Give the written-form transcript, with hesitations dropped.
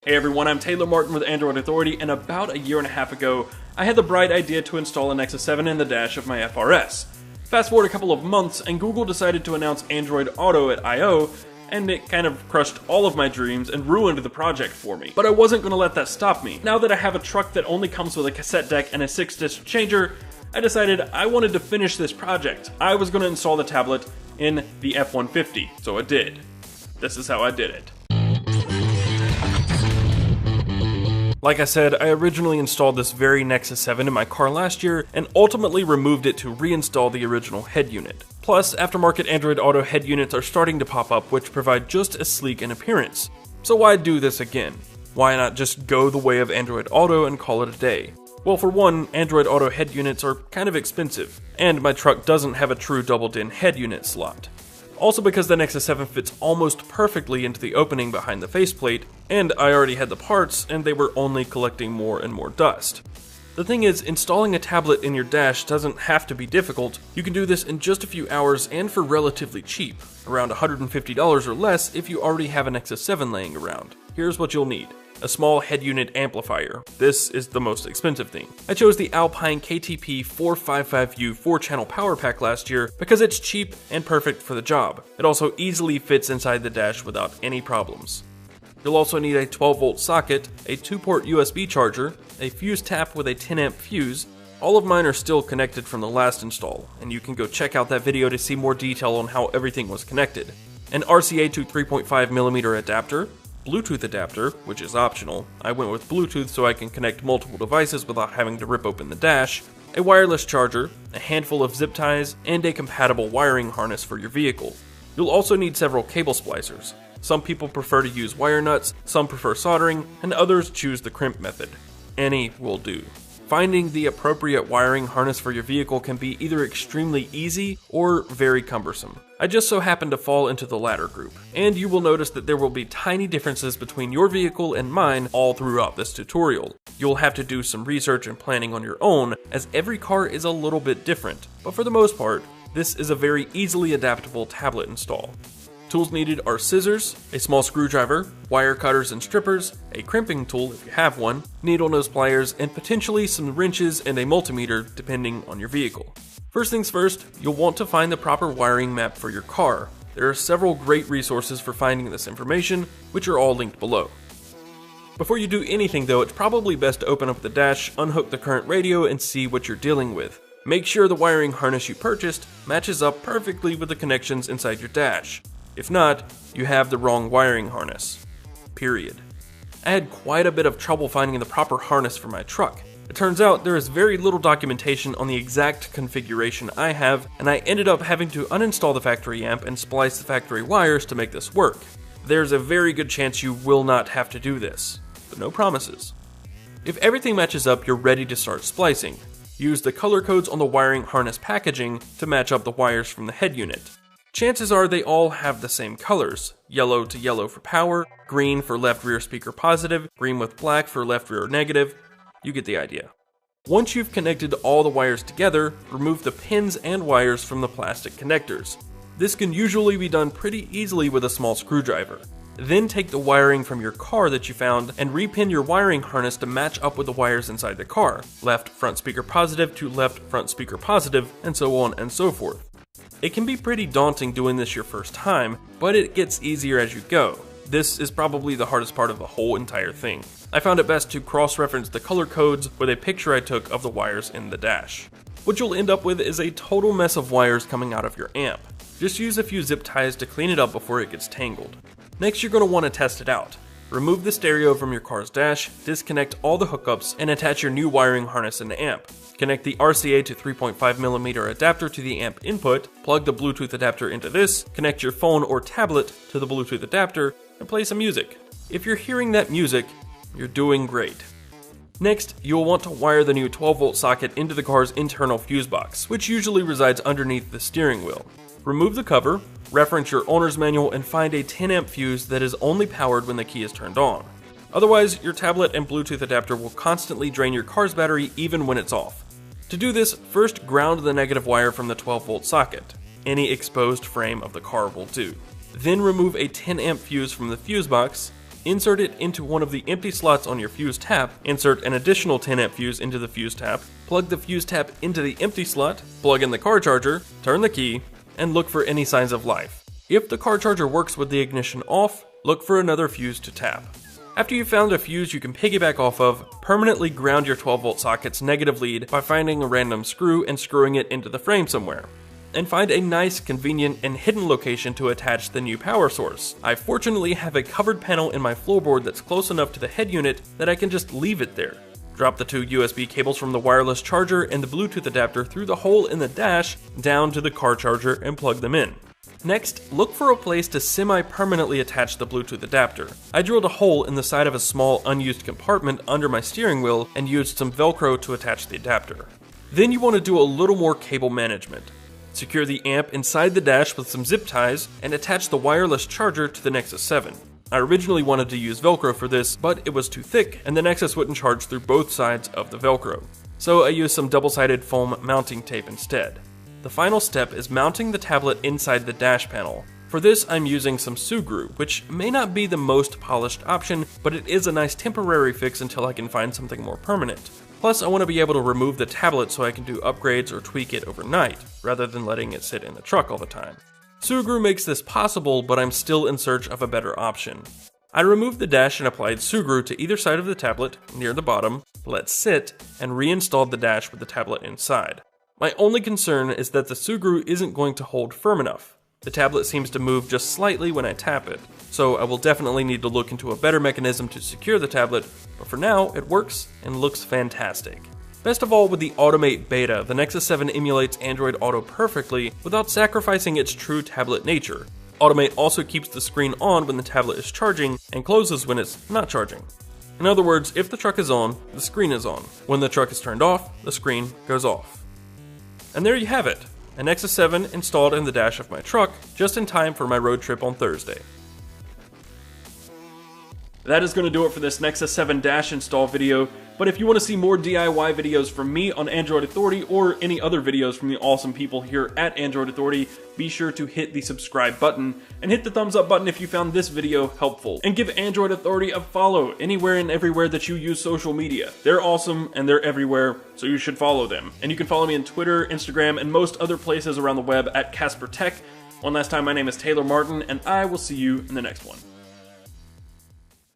Hey everyone, I'm Taylor Martin with Android Authority, and about a year and a half ago, I had the bright idea to install a Nexus 7 in the dash of my FRS. Fast forward a couple of months, and Google decided to announce Android Auto at I.O., and it kind of crushed all of my dreams and ruined the project for me. But I wasn't going to let that stop me. Now that I have a truck that only comes with a cassette deck and a 6-disc changer, I decided I wanted to finish this project. I was going to install the tablet in the F-150, so I did. This is how I did it. Like I said, I originally installed this very Nexus 7 in my car last year and ultimately removed it to reinstall the original head unit. Plus, aftermarket Android Auto head units are starting to pop up which provide just as sleek an appearance. So why do this again? Why not just go the way of Android Auto and call it a day? Well, for one, Android Auto head units are kind of expensive, and my truck doesn't have a true double-din head unit slot. Also because the Nexus 7 fits almost perfectly into the opening behind the faceplate, and I already had the parts, and they were only collecting more and more dust. The thing is, installing a tablet in your dash doesn't have to be difficult. You can do this in just a few hours and for relatively cheap, around $150 or less if you already have a Nexus 7 laying around. Here's what you'll need. A small head unit amplifier. This is the most expensive thing. I chose the Alpine KTP 455U 4-channel power pack last year because it's cheap and perfect for the job. It also easily fits inside the dash without any problems. You'll also need a 12-volt socket, a 2-port USB charger, a fuse tap with a 10-amp fuse. All of mine are still connected from the last install, and you can go check out that video to see more detail on how everything was connected. An RCA to 3.5mm adapter, Bluetooth adapter, which is optional. I went with Bluetooth so I can connect multiple devices without having to rip open the dash, a wireless charger, a handful of zip ties, and a compatible wiring harness for your vehicle. You'll also need several cable splicers. Some people prefer to use wire nuts, some prefer soldering, and others choose the crimp method. Any will do. Finding the appropriate wiring harness for your vehicle can be either extremely easy or very cumbersome. I just so happen to fall into the latter group, and you will notice that there will be tiny differences between your vehicle and mine all throughout this tutorial. You'll have to do some research and planning on your own, as every car is a little bit different, but for the most part, this is a very easily adaptable tablet install. Tools needed are scissors, a small screwdriver, wire cutters and strippers, a crimping tool if you have one, needle nose pliers, and potentially some wrenches and a multimeter depending on your vehicle. First things first, you'll want to find the proper wiring map for your car. There are several great resources for finding this information, which are all linked below. Before you do anything though, it's probably best to open up the dash, unhook the current radio, and see what you're dealing with. Make sure the wiring harness you purchased matches up perfectly with the connections inside your dash. If not, you have the wrong wiring harness. Period. I had quite a bit of trouble finding the proper harness for my truck. It turns out there is very little documentation on the exact configuration I have, and I ended up having to uninstall the factory amp and splice the factory wires to make this work. There's a very good chance you will not have to do this, but no promises. If everything matches up, you're ready to start splicing. Use the color codes on the wiring harness packaging to match up the wires from the head unit. Chances are they all have the same colors, yellow to yellow for power, green for left rear speaker positive, green with black for left rear negative. You get the idea. Once you've connected all the wires together, remove the pins and wires from the plastic connectors. This can usually be done pretty easily with a small screwdriver. Then take the wiring from your car that you found and repin your wiring harness to match up with the wires inside the car, left front speaker positive to left front speaker positive, and so on and so forth. It can be pretty daunting doing this your first time, but it gets easier as you go. This is probably the hardest part of the whole entire thing. I found it best to cross-reference the color codes with a picture I took of the wires in the dash. What you'll end up with is a total mess of wires coming out of your amp. Just use a few zip ties to clean it up before it gets tangled. Next, you're going to want to test it out. Remove the stereo from your car's dash, disconnect all the hookups, and attach your new wiring harness in the amp. Connect the RCA to 3.5mm adapter to the amp input, plug the Bluetooth adapter into this, connect your phone or tablet to the Bluetooth adapter, and play some music. If you're hearing that music, you're doing great. Next, you'll want to wire the new 12-volt socket into the car's internal fuse box, which usually resides underneath the steering wheel. Remove the cover, reference your owner's manual, and find a 10-amp fuse that is only powered when the key is turned on. Otherwise, your tablet and Bluetooth adapter will constantly drain your car's battery even when it's off. To do this, first ground the negative wire from the 12-volt socket. Any exposed frame of the car will do. Then remove a 10-amp fuse from the fuse box, insert it into one of the empty slots on your fuse tap, insert an additional 10 amp fuse into the fuse tap, plug the fuse tap into the empty slot, plug in the car charger, turn the key, and look for any signs of life. If the car charger works with the ignition off, look for another fuse to tap. After you've found a fuse you can piggyback off of, permanently ground your 12-volt socket's negative lead by finding a random screw and screwing it into the frame somewhere. And find a nice, convenient, and hidden location to attach the new power source. I fortunately have a covered panel in my floorboard that's close enough to the head unit that I can just leave it there. Drop the 2 USB cables from the wireless charger and the Bluetooth adapter through the hole in the dash down to the car charger and plug them in. Next, look for a place to semi-permanently attach the Bluetooth adapter. I drilled a hole in the side of a small unused compartment under my steering wheel and used some Velcro to attach the adapter. Then you want to do a little more cable management. Secure the amp inside the dash with some zip ties and attach the wireless charger to the Nexus 7. I originally wanted to use Velcro for this, but it was too thick and the Nexus wouldn't charge through both sides of the Velcro. So I used some double-sided foam mounting tape instead. The final step is mounting the tablet inside the dash panel. For this I'm using some Sugru, which may not be the most polished option, but it is a nice temporary fix until I can find something more permanent. Plus I want to be able to remove the tablet so I can do upgrades or tweak it overnight, rather than letting it sit in the truck all the time. Sugru makes this possible, but I'm still in search of a better option. I removed the dash and applied Sugru to either side of the tablet, near the bottom, let sit, and reinstalled the dash with the tablet inside. My only concern is that the Sugru isn't going to hold firm enough. The tablet seems to move just slightly when I tap it, so I will definitely need to look into a better mechanism to secure the tablet, but for now it works and looks fantastic. Best of all, with the Automate Beta, the Nexus 7 emulates Android Auto perfectly without sacrificing its true tablet nature. Automate also keeps the screen on when the tablet is charging and closes when it's not charging. In other words, if the truck is on, the screen is on. When the truck is turned off, the screen goes off. And there you have it, a Nexus 7 installed in the dash of my truck, just in time for my road trip on Thursday. That is going to do it for this Nexus 7 dash install video, but if you want to see more DIY videos from me on Android Authority or any other videos from the awesome people here at Android Authority, be sure to hit the subscribe button and hit the thumbs up button if you found this video helpful. And give Android Authority a follow anywhere and everywhere that you use social media. They're awesome and they're everywhere, so you should follow them. And you can follow me on Twitter, Instagram, and most other places around the web at Casper Tech. One last time, my name is Taylor Martin, and I will see you in the next one.